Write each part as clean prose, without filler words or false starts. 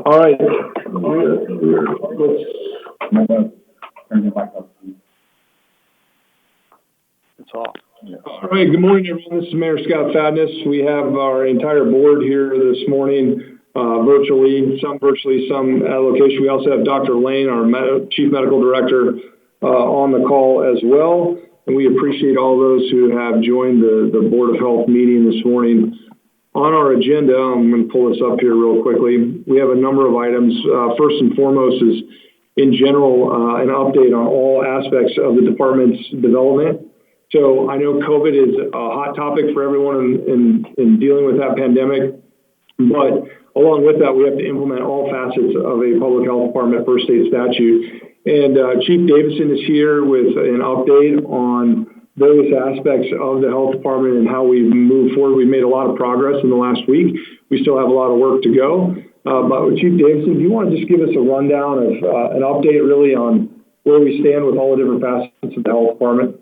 All right. Let's turn your mic up. It's off. Yeah. All right. Good morning, everyone. This is Mayor Scott Fadness. We have our entire board here this morning, virtually, some at location. We also have Dr. Lane, our Chief Medical Director, on the call as well. And we appreciate all those who have joined the Board of Health meeting this morning. On our agenda, I'm going to pull this up here real quickly. We have a number of items. First and foremost is, in general, an update on all aspects of the department's development. So I know COVID is a hot topic for everyone in dealing with that pandemic, but along with that, we have to implement all facets of a public health department per state statute. And Chief Davison is here with an update on those aspects of the health department and how we move forward. We've made a lot of progress in the last week. We still have a lot of work to go. But Chief Davison, do you want to just give us a rundown of an update really on where we stand with all the different facets of the health department?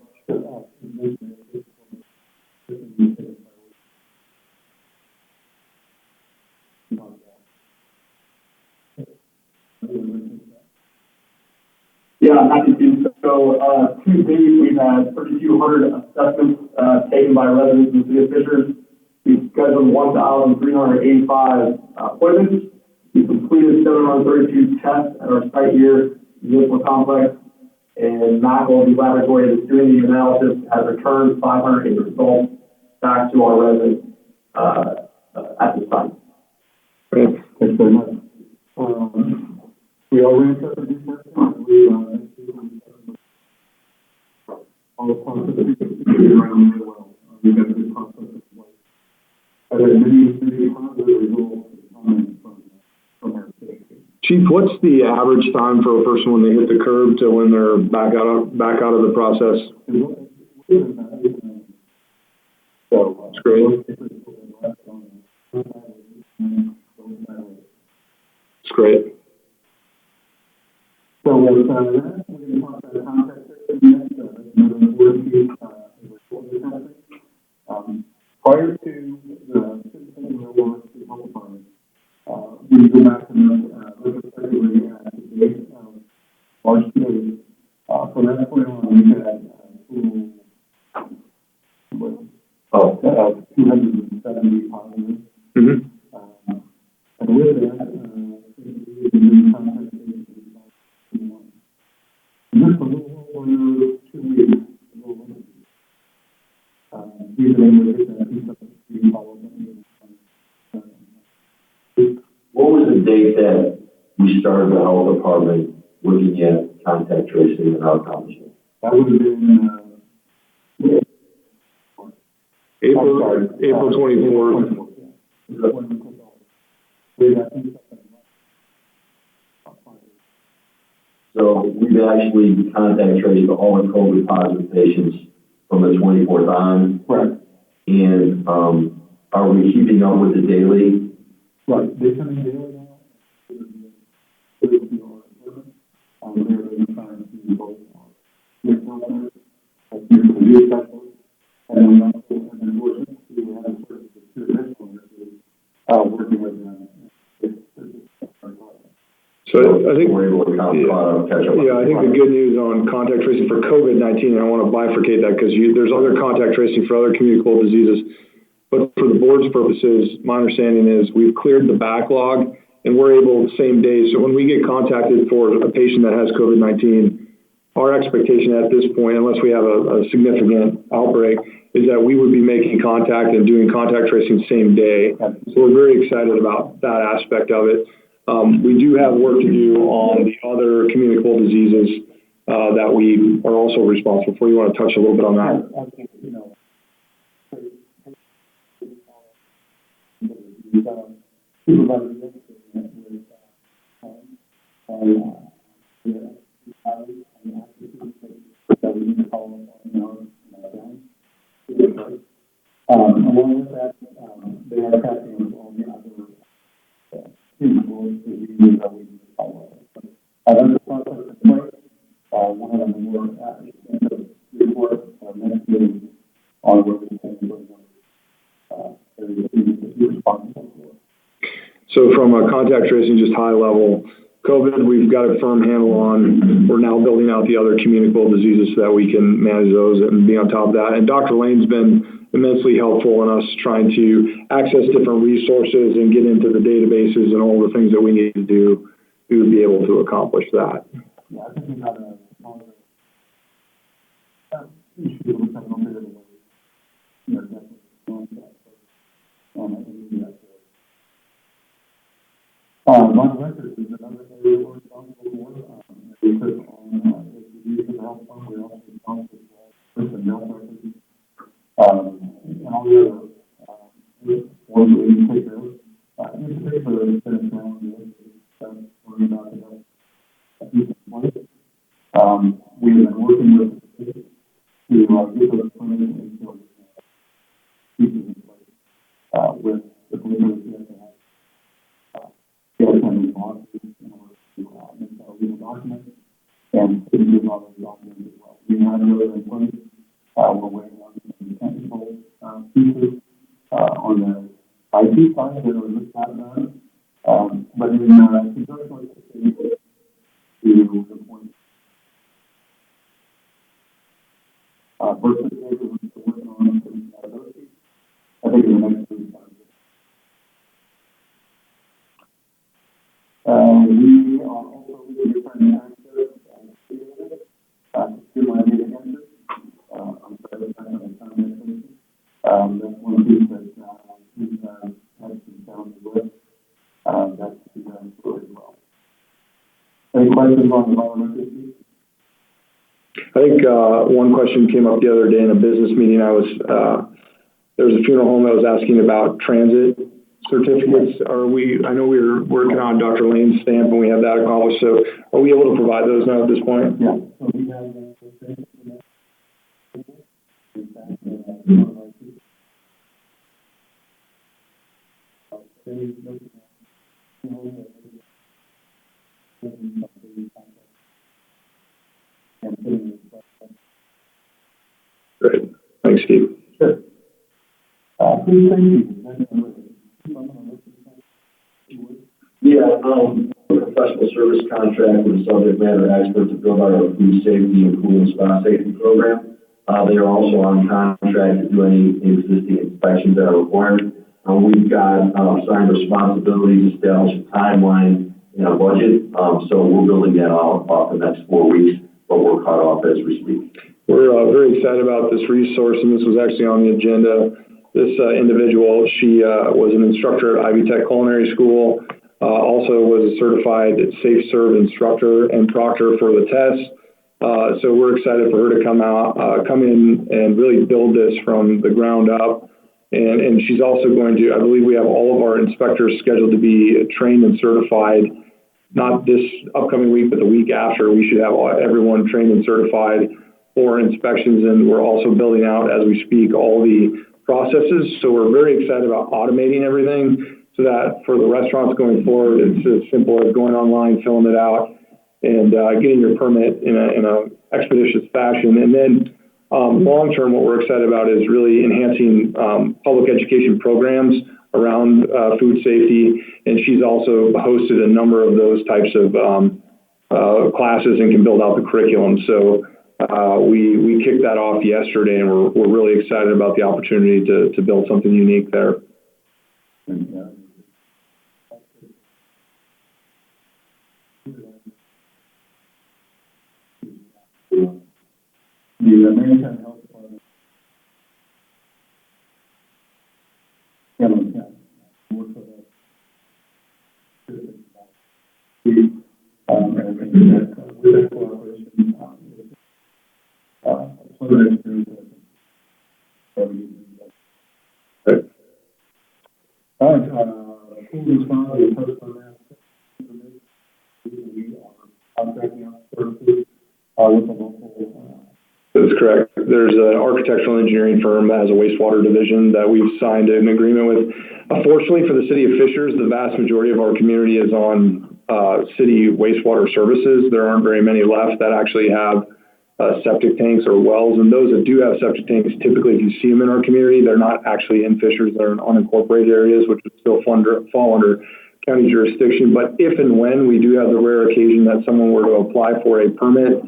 Yeah, I'm happy to. So, to date, we've had 3,200 assessments taken by residents and city officials. We've scheduled 1,385 appointments. We've completed 732 tests at our site here, Municipal Complex, and Mackel Laboratory that's doing the analysis has returned 508 results back to our residents at this time. Great. Thanks very much. We already set the research. All the processes around really well. We've got a good process in place. I've had many positive results from our state. Chief, what's the average time for a person when they hit the curb to when they're back out of the process? So that's great. It's great. So with that, we're going to talk about contact tracing next. Prior to the Health Department, we go back and look effectively at the date of March 8th. From that point on, we had 270 positives. Mm-hmm. And with that, we did contact tracing. And just a little over 2 weeks, we've been able to get that piece of the follow-up. What was the date that we started the health department looking at contact tracing and outcomes? That would have been April 24th. So we've actually contact traced all the COVID positive patients from the 24th on. Right. And are we keeping up with the daily? Right. They come in daily now. They're trying to do both. And then we also have endorsement. We have a sort of two additional working with them. So I think we're able to catch up. Yeah, I think the good news on contact tracing for COVID-19, and I want to bifurcate that because there's other contact tracing for other communicable diseases. But for the board's purposes, my understanding is we've cleared the backlog and we're able same day. So when we get contacted for a patient that has COVID-19, our expectation at this point, unless we have a significant outbreak, is that we would be making contact and doing contact tracing same day. So we're very excited about that aspect of it. We do have work to do on the other communicable diseases that we are also responsible for. You want to touch a little bit on that? I think, along with that, they are tracking all the other communicable diseases that we follow. That's the process in place. One of them will report next meeting on what we can do. Responsible for. So from a contact tracing, just high level, COVID, we've got a firm handle on. We're now building out the other communicable diseases so that we can manage those and be on top of that. And Dr. Lane's been immensely helpful in us trying to access different resources and get into the databases and all the things that we need to do to be able to accomplish that. Yeah, I think we got a issue with some of the definitely my records is another area we're responsible for. We put on the health fund, we're also responsible for personnel records. And all the other ones that we take care of. In particular, it's been a challenge worrying about the health of people in place. We have been working with the state to get those permanent and pieces in place with the police that have getting responses in order to make that legal document and to do all those documents as well. We have those in place. We're waiting on the technical pieces on the IT side that are looked at about. But in conjunction with the state, to the point versus we're working on those pieces. I think in the next 3 months. We are also trying to access to my data answers. I'm sorry, that's not a comment. That's one piece that we've had some challenges with. That's to be done as well. Any questions on the biometric piece? I think one question came up the other day in a business meeting. There was a funeral home that was asking about transit certificates. I know we were working on Dr. Lane's stamp and we have that accomplished. So are we able to provide those now at this point? Yeah. So we have Great. Thanks, Steve. Sure. Please, thank you. Yeah, a professional service contract with a subject matter expert to build our food safety and pool and spa safety program. They are also on contract to do any existing inspections that are required. We've got assigned responsibilities, established a timeline and a budget. So we're building that off the next 4 weeks, but we're cut off as we speak. We're very excited about this resource, and this was actually on the agenda. This individual, she was an instructor at Ivy Tech Culinary School, also was a certified Safe Serve instructor and proctor for the test. So we're excited for her to come in and really build this from the ground up. And she's also going to, I believe we have all of our inspectors scheduled to be trained and certified, not this upcoming week, but the week after. We should have everyone trained and certified for inspections. And we're also building out, as we speak, all the processes. So we're very excited about automating everything so that for the restaurants going forward, it's as simple as going online, filling it out, and getting your permit in a expeditious fashion. And then long term, what we're excited about is really enhancing public education programs around food safety. And she's also hosted a number of those types of classes and can build out the curriculum. So we kicked that off yesterday, and we're really excited about the opportunity to build something unique there. The American Health Department work for that. And with that cooperation, full response to the first one. We are contracting out services with the local. That's correct. There's an architectural engineering firm that has a wastewater division that we've signed an agreement with. Fortunately for the city of Fishers, the vast majority of our community is on city wastewater services. There aren't very many left that actually have septic tanks or wells, and those that do have septic tanks, typically if you see them in our community, they're not actually in Fishers. They're in unincorporated areas, which would still fall under county jurisdiction. But if and when we do have the rare occasion that someone were to apply for a permit,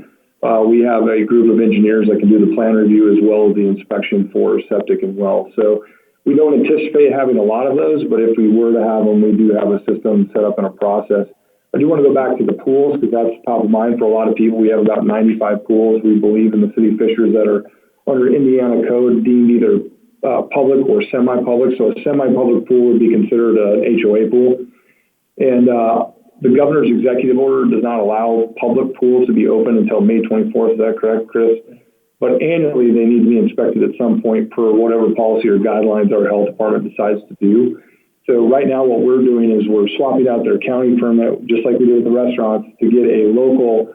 we have a group of engineers that can do the plan review as well as the inspection for septic and well. So we don't anticipate having a lot of those, but if we were to have them, we do have a system set up in a process. I do want to go back to the pools because that's top of mind for a lot of people. We have about 95 pools, we believe, in the city of Fishers that are under Indiana code deemed either public or semi-public. So a semi-public pool would be considered an HOA pool. And the governor's executive order does not allow public pools to be open until May 24th. Is that correct, Chris? But annually, they need to be inspected at some point per whatever policy or guidelines our health department decides to do. So right now, what we're doing is we're swapping out their county permit, just like we do with the restaurants, to get a local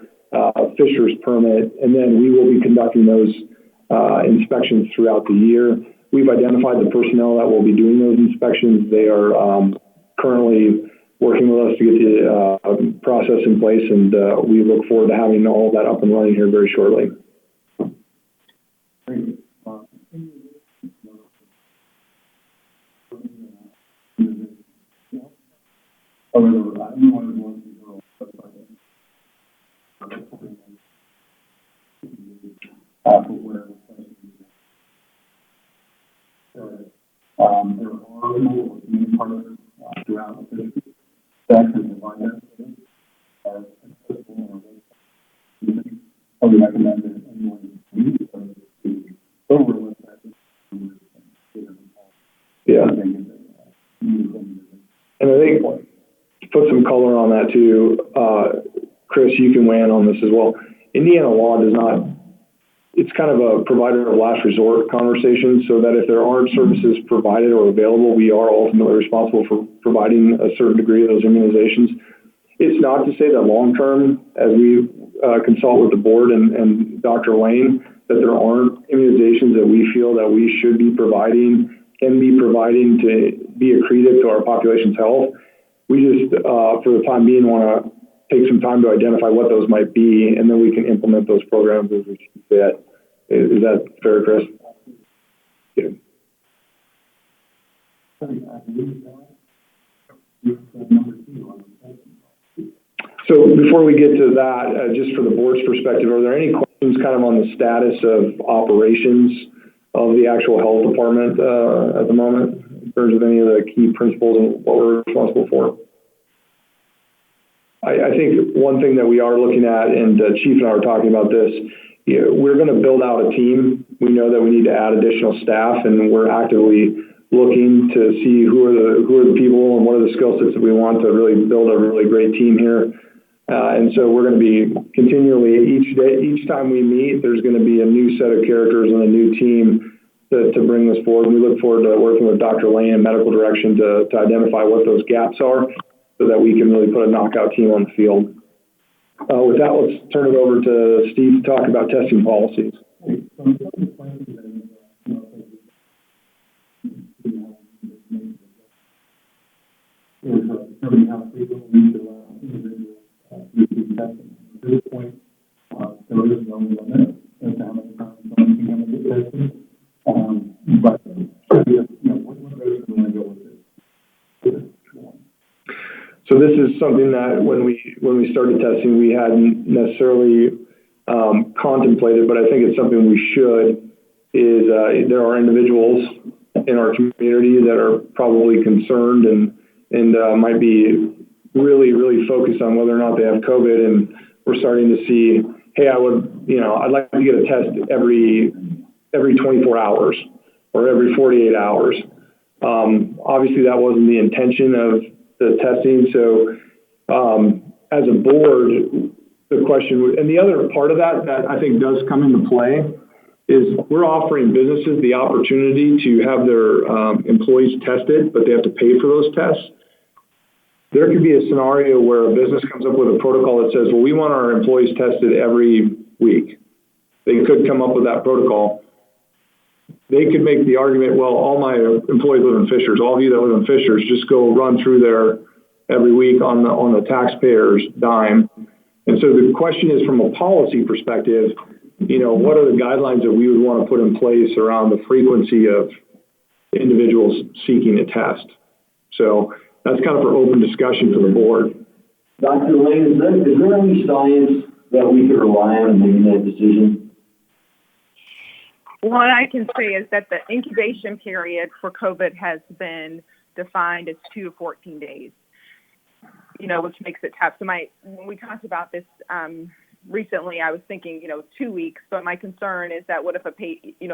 Fishers permit, and then we will be conducting those inspections throughout the year. We've identified the personnel that will be doing those inspections. They are currently working with us to get the process in place, and we look forward to having all of that up and running here very shortly. Great. There are multiple community partners throughout the district that can provide us as accessible and I would recommend that anyone needs to go over with that. Yeah. And I think to put some color on that too, Chris, you can weigh in on this as well. Indiana law does not, it's kind of a provider of last resort conversation, so that if there aren't services provided or available, we are ultimately responsible for providing a certain degree of those immunizations. It's not to say that long term, as we consult with the board and Dr. Lane, that there aren't immunizations that we feel that we should be providing, can be providing to be accretive to our population's health. We just, for the time being, want to take some time to identify what those might be, and then we can implement those programs as we see fit. Is that fair, Chris? Yeah. So before we get to that, just for the board's perspective, are there any questions kind of on the status of operations of the actual health department at the moment, in terms of any of the key principles and what we're responsible for? I think one thing that we are looking at, and Chief and I were talking about this, we're going to build out a team. We know that we need to add additional staff, and we're actively looking to see who are the people and what are the skill sets that we want to really build a really great team here. And so we're going to be continually, each time we meet, there's going to be a new set of characters and a new team to bring this forward. We look forward to working with Dr. Lane and medical direction to identify what those gaps are so that we can really put a knockout team on the field. With that, let's turn it over to Steve to talk about testing policies. At this point, there is no limit as to how many times someone can come and get tested. But what direction do we want to go with this? So this is something that when we started testing, we hadn't necessarily contemplated, but I think it's something we should. There are individuals in our community that are probably concerned and might be really focused on whether or not they have COVID, and we're starting to see, hey, I'd like to get a test every 24 hours or every 48 hours. Obviously, that wasn't the intention of the testing. So as a board, the question, and the other part of that I think does come into play, is we're offering businesses the opportunity to have their employees tested, but they have to pay for those tests. There could be a scenario where a business comes up with a protocol that says, well, we want our employees tested every week. They could come up with that protocol. They could make the argument, well, all my employees live in Fishers. All of you that live in Fishers, just go run through there every week on the taxpayer's dime. And so the question is, from a policy perspective, what are the guidelines that we would want to put in place around the frequency of individuals seeking a test? So that's kind of for open discussion for the board. Dr. Lane, is there any science that we could rely on in making that decision? What I can say is that the incubation period for COVID has been defined as 2 to 14 days, which makes it tough. So when we talked about this recently, I was thinking, 2 weeks, but my concern is that what if a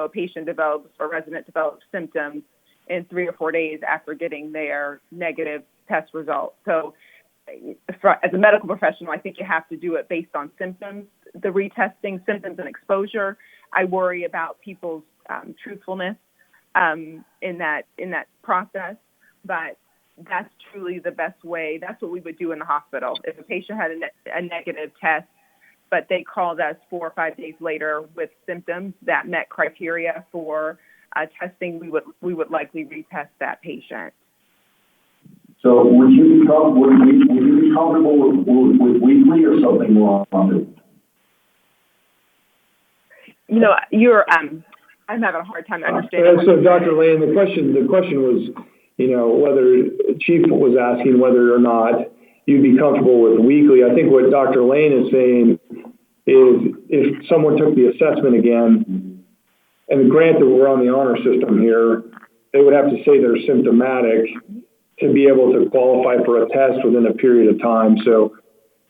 patient develops or resident develops symptoms in 3 or 4 days after getting their negative test results? So as a medical professional, I think you have to do it based on symptoms, the retesting, symptoms and exposure. I worry about people's truthfulness in that process, but that's truly the best way. That's what we would do in the hospital. If a patient had a negative test, but they called us 4 or 5 days later with symptoms that met criteria for testing, we would likely retest that patient. So would you be comfortable with weekly or something more often? I'm having a hard time understanding. So Dr. Lane, the question was, whether Chief was asking whether or not you'd be comfortable with weekly. I think what Dr. Lane is saying is if someone took the assessment again, and granted we're on the honor system here, they would have to say they're symptomatic to be able to qualify for a test within a period of time. So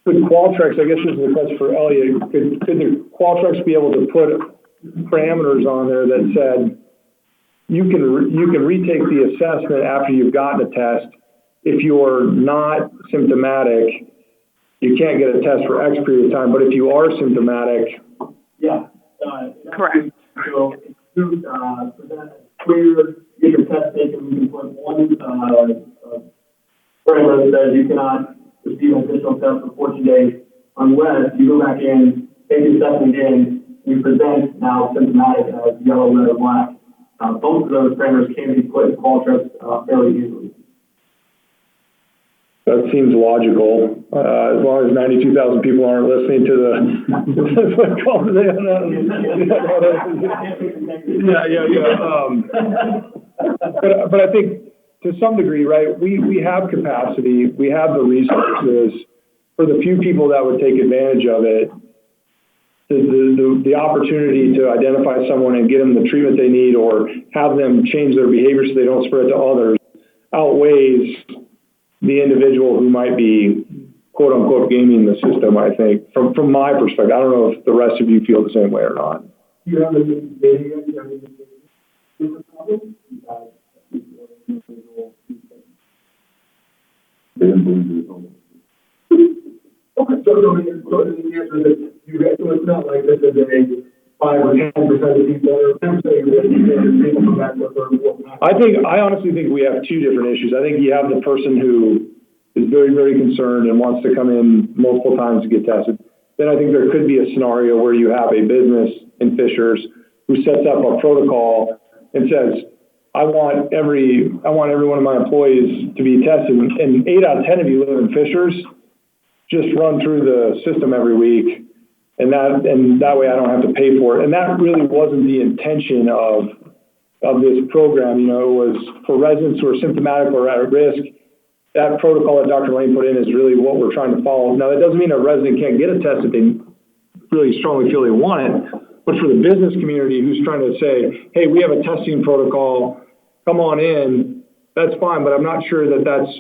could Qualtrics, I guess this is a question for Elliot, could the Qualtrics be able to put parameters on there that said you can retake the assessment after you've gotten a test. If you're not symptomatic, you can't get a test for X period of time, but if you are symptomatic. Yeah. Correct. So to present clear, get your test taken, you can put one parameter that says you cannot receive an additional test for 14 days unless you go back in, take the assessment again, you present now symptomatic as yellow, red, or black. Both of those parameters can be put in Qualtrics fairly easily. That seems logical, as long as 92,000 people aren't listening to the But I think to some degree, right, we have capacity, we have the resources for the few people that would take advantage of it. The opportunity to identify someone and get them the treatment they need or have them change their behavior so they don't spread to others outweighs the individual who might be quote unquote gaming the system, I think, from my perspective. I don't know if the rest of you feel the same way or not. You have any data yet? You have any different problems? Okay, so the answer is that you get, so it's not like this is a 5 or 10% of people or 10% of people come back with their. I honestly think we have two different issues. I think you have the person who is very, very concerned and wants to come in multiple times to get tested. Then I think there could be a scenario where you have a business in Fishers who sets up a protocol and says, I want every one of my employees to be tested, and 8 out of 10 of you live in Fishers. Just run through the system every week, and that way I don't have to pay for it. And that really wasn't the intention of this program. It was for residents who are symptomatic or at risk. That protocol that Dr. Lane put in is really what we're trying to follow. Now, that doesn't mean a resident can't get a test if they really strongly feel they want it, but for the business community who's trying to say, hey, we have a testing protocol, come on in, that's fine, but I'm not sure that that's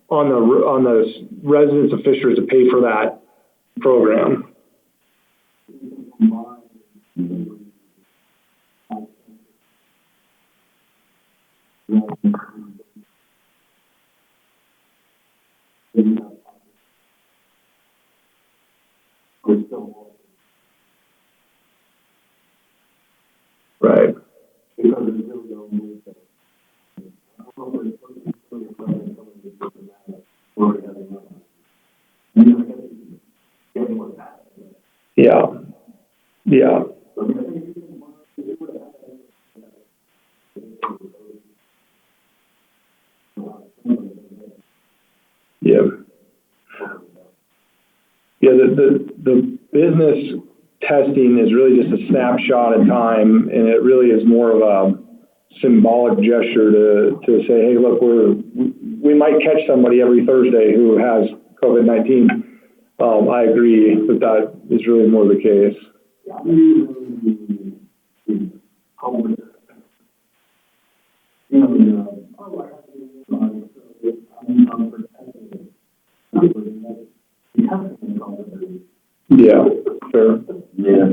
on the residents of Fishers to pay for that program. Right. Yeah. Yeah. Yeah. Yeah, the business testing is really just a snapshot in time, and it really is more of a symbolic gesture to say, hey, look, we might catch somebody every Thursday who has COVID-19. I agree that is really more the case. Yeah, fair. Yeah.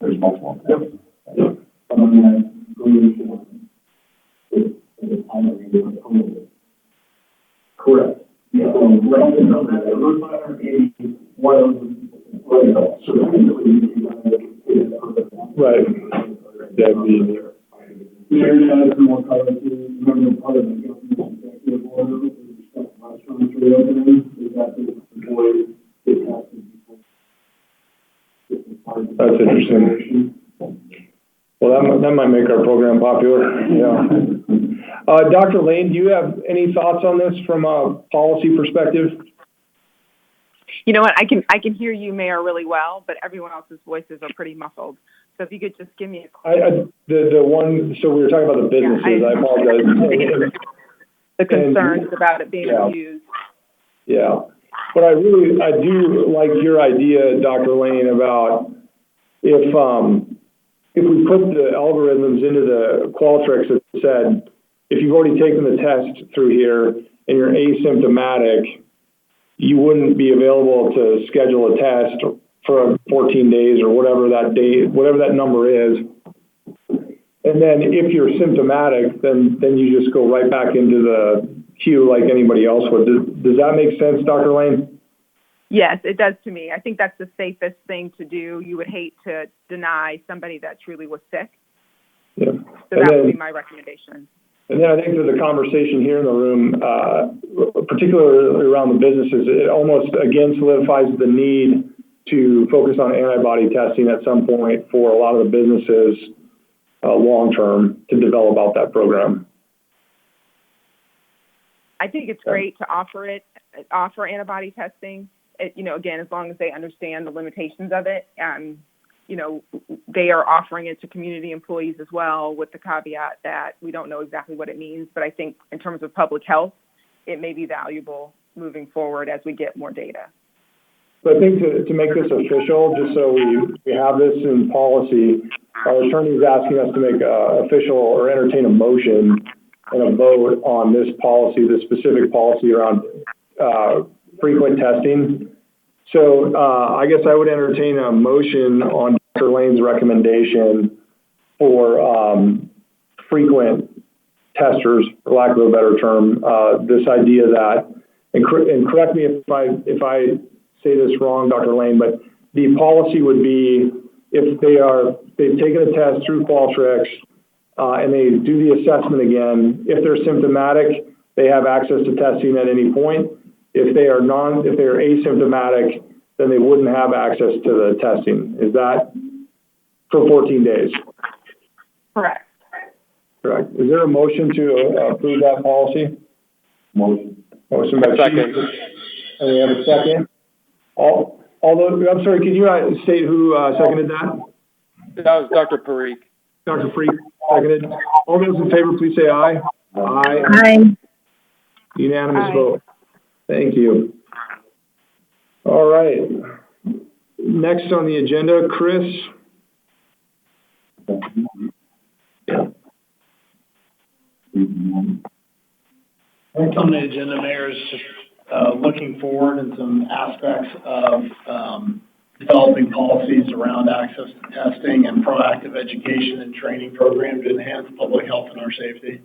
There's multiple. Yep. Correct. Yeah. So, those 580, Right. That'd be. Mayor has more color to remember part of the government executive order with respect to restaurants reopening. Is that the employees get tested before? That's interesting. Well, that might make our program popular. Yeah. Dr. Lane, do you have any thoughts on this from a policy perspective? You know what? I can hear you, Mayor, really well, but everyone else's voices are pretty muffled. So if you could just give me a the one. So we were talking about the businesses. I apologize. The concerns about it being abused. Yeah, but I do like your idea, Dr. Lane, about if we put the algorithms into the Qualtrics that said, if you've already taken the test through here and you're asymptomatic, you wouldn't be available to schedule a test for 14 days or whatever that number is. And then if you're symptomatic, then you just go right back into the queue like anybody else would. Does that make sense, Dr. Lane? Yes, it does to me. I think that's the safest thing to do. You would hate to deny somebody that truly was sick. Yeah. So that would be my recommendation. And then I think that the conversation here in the room, particularly around the businesses, it almost again solidifies the need to focus on antibody testing at some point for a lot of the businesses long term to develop out that program. I think it's great to offer antibody testing. Again, as long as they understand the limitations of it. They are offering it to community employees as well, with the caveat that we don't know exactly what it means. But I think in terms of public health, it may be valuable moving forward as we get more data. So I think to make this official, just so we have this in policy, our attorney is asking us to make official or entertain a motion and a vote on this policy, the specific policy around frequent testing. So I guess I would entertain a motion on Dr. Lane's recommendation for frequent testers, for lack of a better term. This idea that, and correct me if I say this wrong, Dr. Lane, but the policy would be if they've taken a test through Qualtrics and they do the assessment again, if they're symptomatic, they have access to testing at any point. If they are asymptomatic, then they wouldn't have access to the testing. Is that for 14 days? Correct. Correct. Is there a motion to approve that policy? Motion. Motion by second. And we have a second. I'm sorry, can you state who seconded that? That was Dr. Parikh. Dr. Parikh seconded. All those in favor, please say aye. Aye. Aye. Unanimous vote. Thank you. All right. Next on the agenda, Chris. Yeah. Next on the agenda, Mayor, is just looking forward in some aspects of developing policies around access to testing and proactive education and training programs to enhance public health and our safety.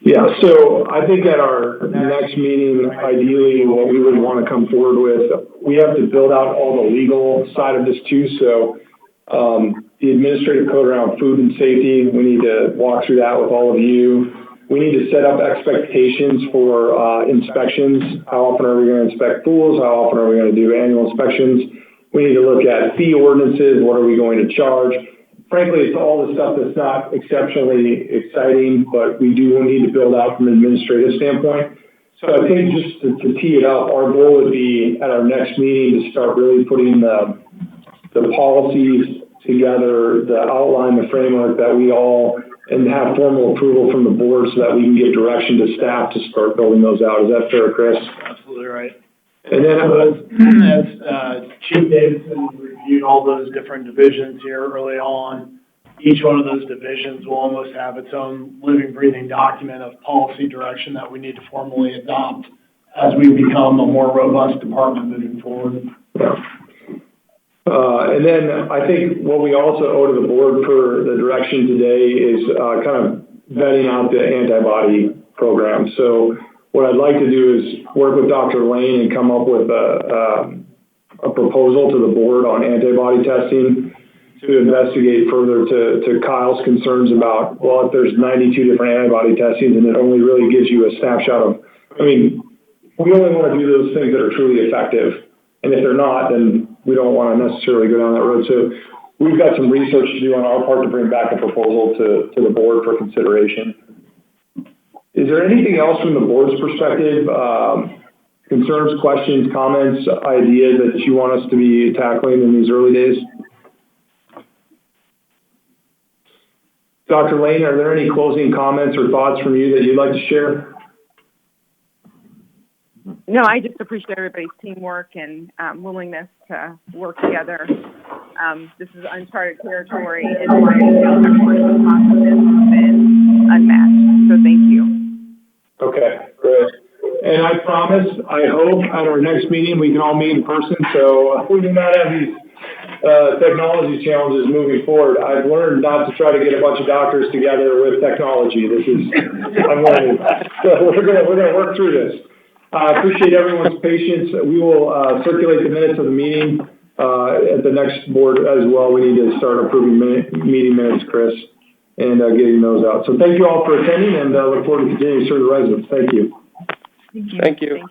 Yeah, so I think at our next meeting, ideally, what we would want to come forward with, we have to build out all the legal side of this too. So the administrative code around food and safety, we need to walk through that with all of you. We need to set up expectations for inspections. How often are we going to inspect pools? How often are we going to do annual inspections? We need to look at fee ordinances. What are we going to charge? Frankly, it's all the stuff that's not exceptionally exciting, but we do need to build out from an administrative standpoint. So I think just to tee it up, our goal would be at our next meeting to start really putting the policies together the outline, the framework that we all, and have formal approval from the board so that we can give direction to staff to start building those out. Is that fair, Chris? Absolutely right. And then As Chief Davidson reviewed all those different divisions here early on, each one of those divisions will almost have its own living, breathing document of policy direction that we need to formally adopt as we become a more robust department moving forward. Yeah. And then I think what we also owe to the board for the direction today is kind of vetting out the antibody program. So what I'd like to do is work with Dr. Lane and come up with a proposal to the board on antibody testing to investigate further to Kyle's concerns about, well, if there's 92 different antibody testings and it only really gives you a snapshot of, I mean, we only want to do those things that are truly effective. And if they're not, then we don't want to necessarily go down that road. So we've got some research to do on our part to bring back a proposal to the board for consideration. Is there anything else from the board's perspective, concerns, questions, comments, ideas that you want us to be tackling in these early days? Dr. Lane, are there any closing comments or thoughts from you that you'd like to share? No, I just appreciate everybody's teamwork and willingness to work together. This is uncharted territory, and my confidence has been unmatched. So thank you. Okay, great. And I promise, I hope at our next meeting we can all meet in person, so we do not have these technology challenges moving forward. I've learned not to try to get a bunch of doctors together with technology. I'm learning. So we're gonna work through this. I appreciate everyone's patience. We will circulate the minutes of the meeting at the next board as well. We need to start approving meeting minutes, Chris, and getting those out. So thank you all for attending, and look forward to continuing to serve the residents. Thank you. Thank you. Thank you.